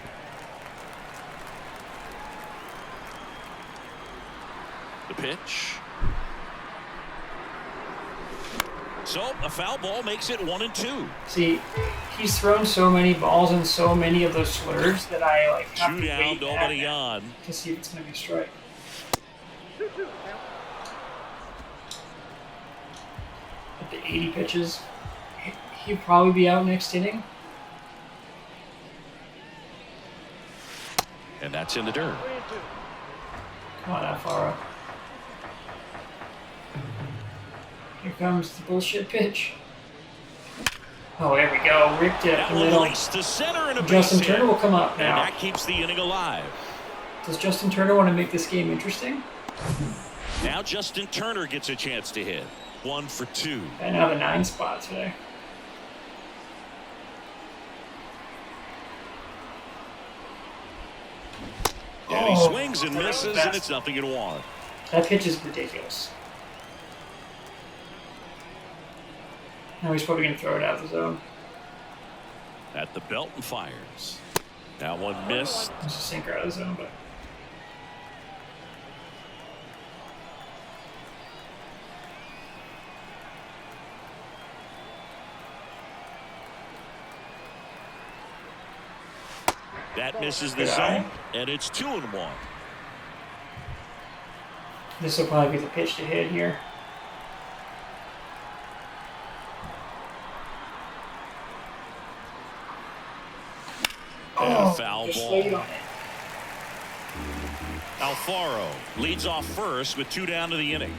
B: The pitch. So a foul ball makes it 1-2.
A: See, he's thrown so many balls and so many of those slurs that I like have
B: Two
A: to
B: down,
A: wait
B: nobody on.
A: to see if it's going to be a strike.
D: 2-2. Count.
A: At the 80 pitches, he'd probably be out next inning.
B: And that's in the dirt.
D: 3-2.
A: Come on, Alfaro. Here comes the bullshit pitch. Oh, there we go. Ripped it up
B: That
A: the
B: one
A: middle.
B: leads to center and a
A: Justin
B: base hit.
A: Turner will come up
B: And
A: now.
B: that keeps the inning alive.
A: Does Justin Turner want to make this game interesting?
B: Now Justin Turner gets a chance to hit. 1 for 2.
A: And now the 9 spot today.
B: And he
A: Oh,
B: swings and
A: that was
B: misses,
A: best.
B: and it's 0-1.
A: That pitch is ridiculous. Now he's probably going to throw it out of the zone.
B: At the belt and fires. That one missed.
A: It's a sinker out of the zone, but
B: That misses the
A: Good
B: zone,
A: eye.
B: and it's 2-1.
A: this will probably be the pitch to hit here.
B: And a foul
A: just
B: ball.
A: laid on it.
B: Alfaro leads off first with 2 down to the inning.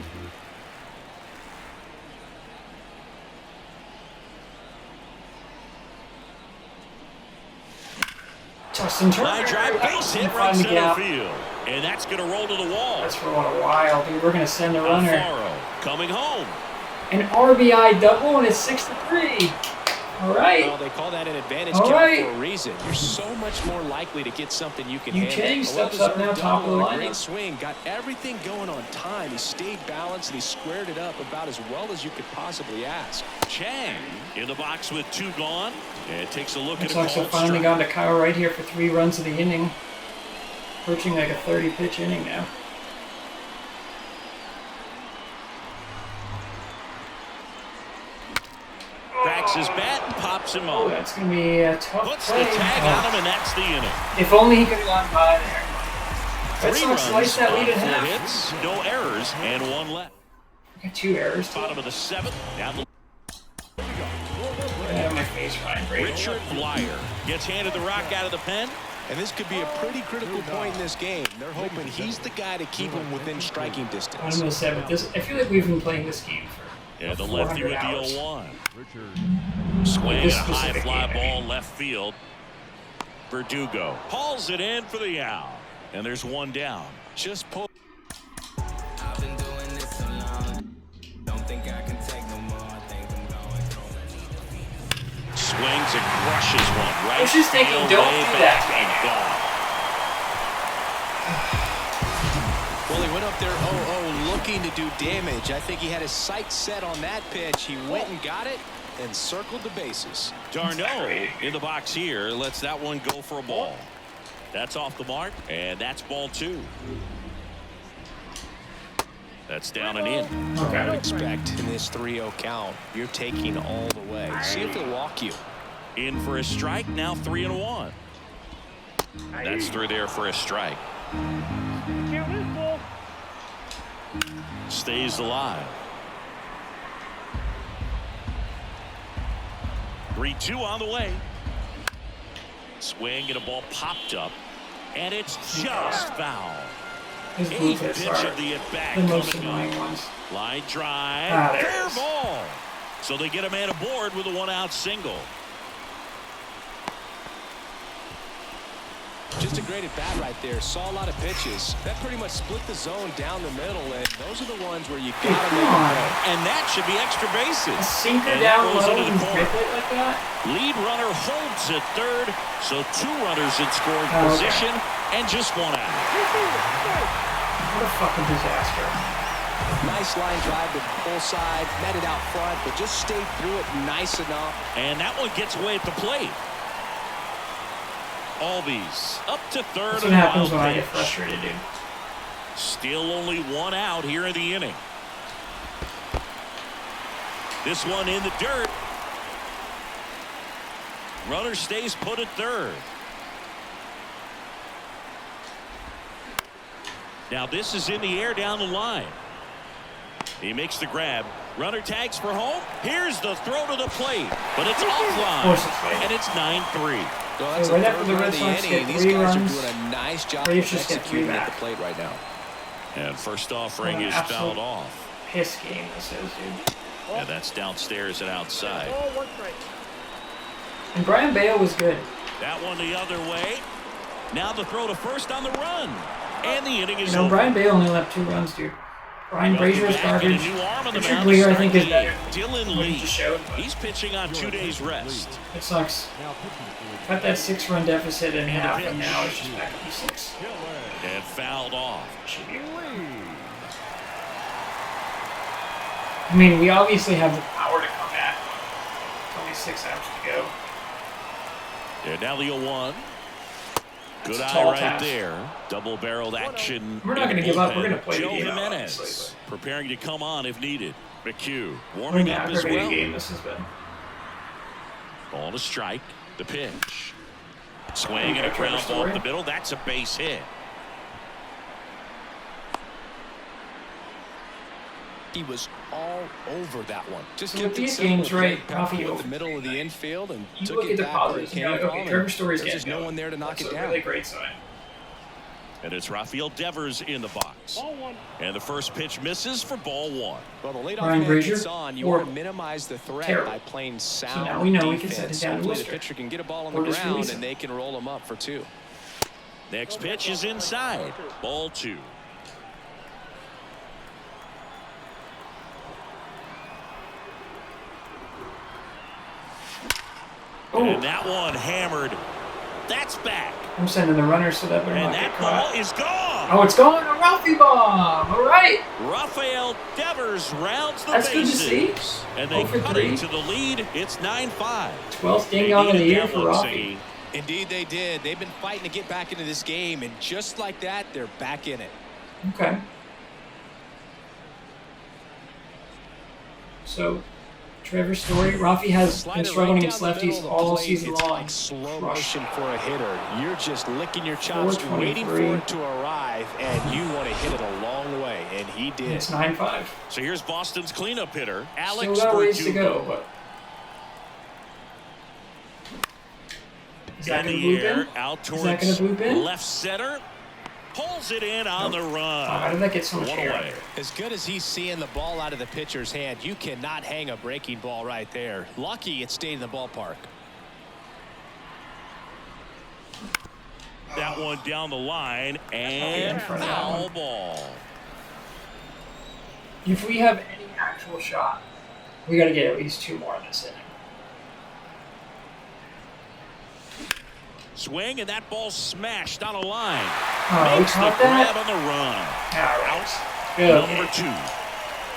A: Justin Turner.
B: Line drive base hit
A: Find
B: right
A: the
B: center
A: gap.
B: field. And that's going to roll to the wall.
A: That's for a while, dude. We're gonna send a runner.
B: Alfaro coming home.
A: An RBI double, and it's 6-3. All right.
E: Well, they call that an advantage
A: All
E: count
A: right.
E: for a reason. You're so much more likely to get something you can
A: Yu
E: handle.
A: Chang
E: A
A: steps up now,
E: well-deserved
A: top of the
E: double, a
A: lineup.
E: great swing, got everything going on time. He stayed balanced and he squared it up about as well as you could possibly ask.
B: Chang in the box with 2 gone. And takes a look
A: Red
B: at a
A: Sox have
B: called
A: finally
B: strike.
A: gone to Kyle Wright here for 3 runs of the inning. Approaching like a 30-pitch inning now.
B: Cracks his bat and pops him
A: Oh,
B: up.
A: that's going to be a tough
B: Puts
A: play.
B: the tag
A: Oh,
B: on him, and that's the inning.
A: if only he could have gotten by there. Red
B: 3
A: Sox
B: runs
A: sliced that
B: on
A: lead in
B: 4
A: half.
B: hits, no errors, and 1 left.
A: Got 2 errors. Too.
B: Bottom of the 7th, down the
A: Yeah, my face, Ryan Brady.
B: Richard Blyer gets handed the rock out of the pen.
E: And this could be a pretty critical point in this game. They're hoping he's the guy to keep them within striking
A: I'm
E: distance.
A: gonna say with this, I feel like we've been playing this game for
B: And the lefty
A: 400
B: with
A: hours.
B: the 0-1. Swing and a
A: This
B: high
A: specific
B: fly
A: game, I
B: ball
A: mean.
B: left field. Verdugo hauls it in for the out. And there's one down.
E: Just pull.
F: I've been doing this so long. Don't think I can take no more. I think I'm going home.
B: Swings and crushes one. Right
A: was just thinking,
B: field,
A: don't
B: way
A: do
B: back
A: that.
B: and gone.
E: Well, he went up there 0-0 looking to do damage. I think he had his sights set on that pitch. He went and got it and circled the bases.
B: Darno in the box here lets that one go for a ball. That's off the mark, and that's ball 2. That's down and in.
E: I would expect in this 3-0 count, you're taking all the way. See if they'll walk you.
B: In for a strike, now 3-1. That's through there for a strike.
D: Can't lose, ball.
B: Stays alive. 3-2 on the way. Swing and a ball popped up, and it's just foul.
A: His
B: Eighth
A: blue hits
B: pitch
A: are
B: of the at-bat
A: the most
B: coming
A: annoying
B: up.
A: ones.
B: Line drive,
A: Ah, there it
B: fair
A: is.
B: ball. So they get a man aboard with a 1-out single.
E: Just a great at bat right there. Saw a lot of pitches. That pretty much split the zone down the middle, and those are the ones where you
A: Hey,
E: gotta
A: come
E: make a
A: on.
E: play.
B: And that should be extra bases.
A: A sinker
B: And that
A: down
B: goes
A: low
B: into
A: and
B: the
A: rip
B: corner.
A: it like that?
B: Lead runner holds at third, so 2 runners in scoring
A: Oh, okay.
B: position and just 1 out.
A: What a fucking disaster.
E: Nice line drive to the pull side, met it out front, but just stayed through it nice enough.
B: And that one gets away at the plate. Albies up to third.
A: That's
B: of
A: what
B: the
A: happens
B: wild
A: when I get
B: pitch.
A: frustrated, dude.
B: Still only 1 out here in the inning. This one in the dirt. Runner stays put at third. Now this is in the air down the line. He makes the grab. Runner tags for home. Here's the throw to the plate, but it's
A: Of
B: offline,
A: course it's late.
B: and it's 9-3.
E: Well, that's
A: So right
E: the
A: after
E: third
A: the
E: run
A: Red
E: of the
A: Sox
E: inning.
A: get
E: These
A: 3
E: guys
A: runs,
E: are doing a nice job
A: Braves
E: of
A: just get 3
E: executing at
A: back.
E: the plate right now.
B: And first offering is
A: Absolute
B: fouled off.
A: Piss game this is, dude.
B: And that's downstairs and outside.
D: Ball, 1 strike.
A: And Brian Bale was good.
B: That one the other way. Now the throw to first on the run. And the inning is
A: You know,
B: over.
A: Brian Bale only left 2 runs, dude. Brian
B: Welcome
A: Brazier is
B: back, and a
A: garbage.
B: new arm on the
A: Richard
B: mound to
A: Weir, I
B: start
A: think, is
B: the
A: better.
B: Dylan
A: What he
B: Lee.
A: just showed, but
B: He's pitching on 2 days rest.
A: it sucks. Cut that 6-run deficit in half, and now it's just back up to 6.
B: And fouled off.
A: Should be. I mean, we obviously have the power to come back. It's only 6 outs to go.
B: And now the 0-1. Good
A: That's a
B: eye
A: tall
B: right
A: task.
B: there. Double-barreled action.
A: We're not
B: in
A: going to
B: the
A: give up. We're
B: bullpen.
A: going to play
B: Joe
A: the game out,
B: Jimenez
A: obviously.
B: preparing to come on if needed. McHugh
A: But
B: warming
A: yeah,
B: up as
A: aggravating
B: well.
A: game this has been.
B: Ball to strike. The pitch. Swing and a
A: Okay,
B: ground ball
A: Story.
B: up the middle. That's a base hit.
E: He was all over that one. Just
A: So
E: kept
A: with
E: it
A: these
E: simple,
A: games, right,
E: played
A: Rafi,
E: with the middle of the infield and
A: You
E: took
A: look
E: it
A: at the
E: back where it
A: positives, and
E: came
A: you're like,
E: from.
A: okay,
E: and
A: Trevor Story's
E: there's
A: getting
E: just no
A: going.
E: one there to knock
A: That's
E: it
A: a
E: down.
A: really great sign.
B: And it's Rafael Devers in the box.
D: Ball 1.
B: And the first pitch misses for ball 1.
E: Well, the leadoff
A: Brian
E: man
A: Brazier,
E: gets on. You
A: or
E: want to minimize the threat
A: terrible.
E: by playing sound
A: now we know we can
E: defense.
A: set it down to
E: Hopefully the
A: Worcester.
E: pitcher can get a ball on
A: Or
E: the
A: just
E: ground
A: release
E: and
A: him.
E: they can roll him up for 2.
B: Next pitch is inside. Ball 2. And
A: Oh,
B: that one hammered. That's back.
A: I'm sending the runner so that better
B: And
A: not get
B: that ball
A: caught.
B: is gone.
A: Oh, it's going to Ralphie Bomb. All right.
B: Rafael Devers rounds the
A: That's good to
B: bases.
A: see.
B: And they
A: 0 for
B: cut
A: 3.
B: it to the lead. It's 9-5.
A: 12th
B: They
A: ding dong of the
B: needed
A: year
B: that
A: for
B: one,
A: Ralphie.
B: Siggy.
E: Indeed they did. They've been fighting to get back into this game, and just like that, they're back in it.
A: Okay. So, Trevor Story. Rafi has been
E: Slider
A: struggling
E: right
A: against
E: down the middle
A: lefties
E: of the
A: all
E: plate.
A: season
E: It's
A: long.
E: like slow
A: Crush.
E: motion for a hitter. You're just licking your chops,
A: 423.
E: waiting for it to arrive, and you want to hit it a long way, and he did.
A: It's 9-5.
B: So here's Boston's cleanup hitter,
A: Still
B: Alex
A: got a ways to
B: Verdugo.
A: go, but Is that
B: In
A: going to
B: the
A: bloop
B: air,
A: in?
B: out
A: Is that going
B: towards
A: to bloop in?
B: left center. Pulls it in on the run.
A: How did that get so much
B: One
A: air
B: away.
A: under it?
E: As good as he's seeing the ball out of the pitcher's hand, you cannot hang a breaking ball right there. Lucky it stayed in the ballpark.
B: That one down the line and
A: for that
B: foul
A: one.
B: ball.
A: If we have any actual shot, we got to get at least 2 more in this inning.
B: Swing, and that ball smashed on a line.
A: Oh, we
B: Makes the
A: caught
B: grab
A: that?
B: on the run.
A: Out. Good.
B: Number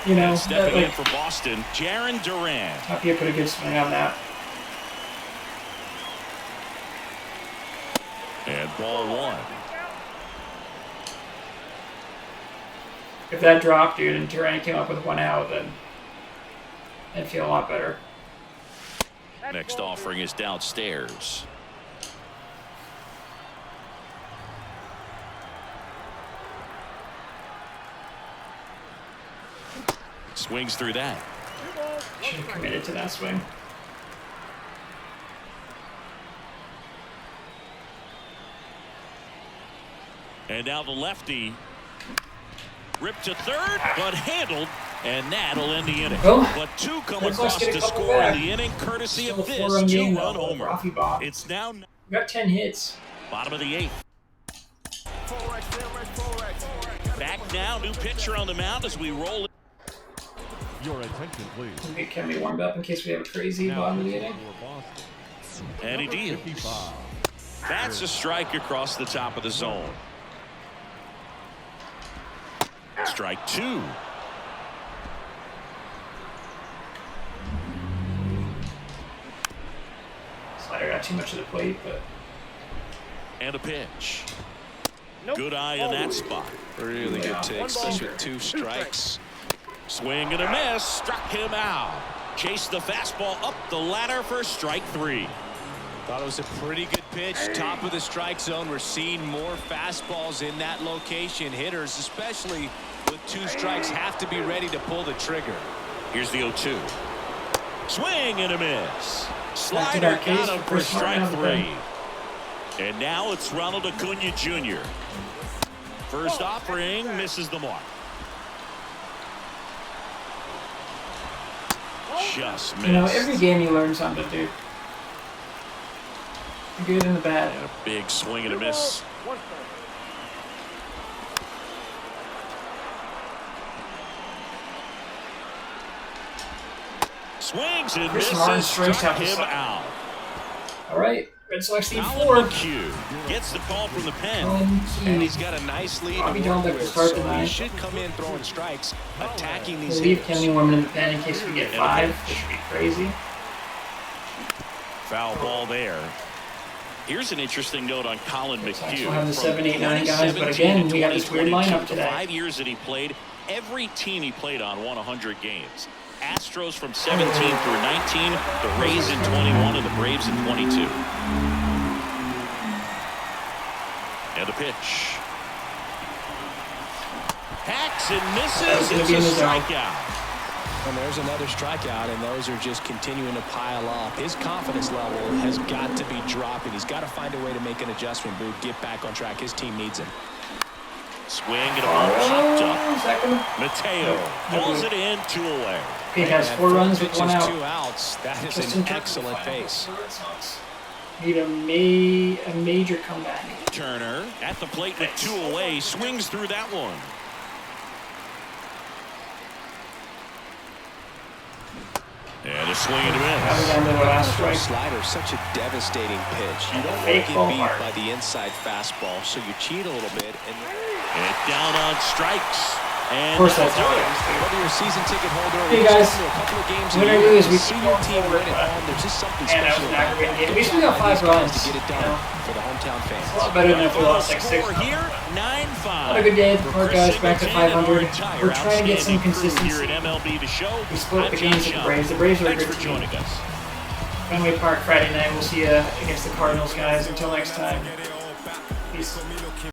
B: 2.
A: You know,
B: And
A: that,
B: stepping in
A: like,
B: for Boston, Jaron Duran.
A: Tapia put a good swing on that.
B: And ball 1.
A: If that dropped, dude, and Duran came up with 1 out, then I'd feel a lot better.
B: Next offering is downstairs. Swings through that.
A: Should have committed to that swing.
B: And now the lefty. Ripped to third, but handled, and that'll end the inning.
A: Well,
B: But 2 come
A: let's
B: across
A: get a
B: to
A: couple
B: score
A: back.
B: in the inning, courtesy
A: Still
B: of
A: a
B: this
A: 4-run game,
B: 2-run
A: though,
B: homer.
A: Rafi Bob.
B: It's now
A: We got 10 hits.
B: bottom of the 8th. Back now, new pitcher on the mound as we roll it.
G: Your attention, please.
A: Can we warm up in case we have a crazy bottom of the inning?
B: And he deals. That's a strike across the top of the zone. Strike 2.
A: Slider got too much of the plate, but
B: And a pitch. Good eye in that spot.
E: Really good take, especially with 2 strikes.
B: Swing and a miss. Struck him out. Chased the fastball up the ladder for strike 3.
E: Thought it was a pretty good pitch. Top of the strike zone. We're seeing more fastballs in that location. Hitters, especially with 2 strikes, have to be ready to pull the trigger.
B: Here's the 0-2. Swing and a miss.
A: Back to
B: Slider
A: back case
B: got him
A: for
B: for
A: Chris
B: strike
A: Martin.
B: 3. And now it's Ronald Acuna Jr. First offering misses the mark. Just missed.
A: you know, every game you learn something, dude. The good and the bad.
B: And a big swing and a miss. Swings and
A: Chris
B: misses.
A: Martin strikes
B: Struck
A: out the
B: him
A: side.
B: out.
A: All right, Red Sox lead
B: Alan
A: 4.
B: McHugh gets the call from the pen.
E: And he's got a nice lead
A: Bobby
E: to
A: Dahl
E: work
A: to
E: with,
A: start
E: so
A: tonight.
E: he should come in throwing strikes, attacking
A: We'll
E: these
A: leave
E: hitters.
A: Kenley Warman in the pen in case we get 5, which would be crazy.
B: Foul ball there. Here's an interesting note on Colin McHugh.
A: We'll have the
B: From
A: 7, 8, 9 guys, but
B: 2017
A: again,
B: to
A: we got this weird
B: 2022,
A: lineup
B: the
A: today.
B: 5 years that he played, every team he played on won 100 games. Astros from 17 through 19, the Rays in 21, and the Braves in 22. And the pitch. Hacks and misses.
A: gonna
B: It's
A: be
B: a
A: in the zone.
B: strikeout.
E: And there's another strikeout, and those are just continuing to pile up. His confidence level has got to be dropping. He's got to find a way to make an adjustment, Boo, get back on track. His team needs him.
B: Swing and a ball chopped up.
A: Is that gonna?
B: Mateo
A: No.
B: pulls it in, 2 away.
A: He has
E: And
A: 4
E: 4
A: runs with 1
E: pitches,
A: out.
E: 2 outs. That is
A: Justin
E: an
A: Turner
E: excellent
A: final
E: pace.
A: for the Red Sox. Need a major comeback.
B: Turner at the plate with 2 away, swings through that one. And a swing and a
A: Coming
B: miss.
A: down to the last strike.
E: Slider, such a devastating pitch. You don't want
A: Fake
E: to get
A: ball
E: beat
A: hard.
E: by the inside fastball, so you cheat a little bit. And
B: And down on strikes. And
A: Of course, that's
B: that'll
A: how
B: do
A: it
B: it.
A: is, dude.
E: whether you're a season ticket holder or
A: Hey,
E: just
A: guys.
E: going to a couple of games
A: What
E: a
A: I
E: year,
A: do is we
E: see
A: keep
E: your
A: going
E: team
A: forward,
E: win at
A: but-
E: home. There's just something
A: And that
E: special
A: was an
E: about
A: aggravating
E: that.
A: game. At least we got 5 runs.
E: To get it
A: You
E: done
A: know?
E: for the hometown fans.
A: It's a lot better than if we
B: Final
A: lost like 6.
B: score here, 9-5.
A: What a good day for our
B: Chris
A: guys, back to
B: Singleton and
A: 500.
B: our entire
A: We're trying to get some
B: outstanding crew
A: consistency.
B: here at MLB The Show.
A: We split
B: I'm
A: the
B: John
A: games with the
B: Schaub.
A: Braves. The Braves are a
B: Thanks
A: good
B: for
A: team.
B: joining us.
A: Fenway Park Friday night. We'll see you against the Cardinals, guys. Until next time. Peace.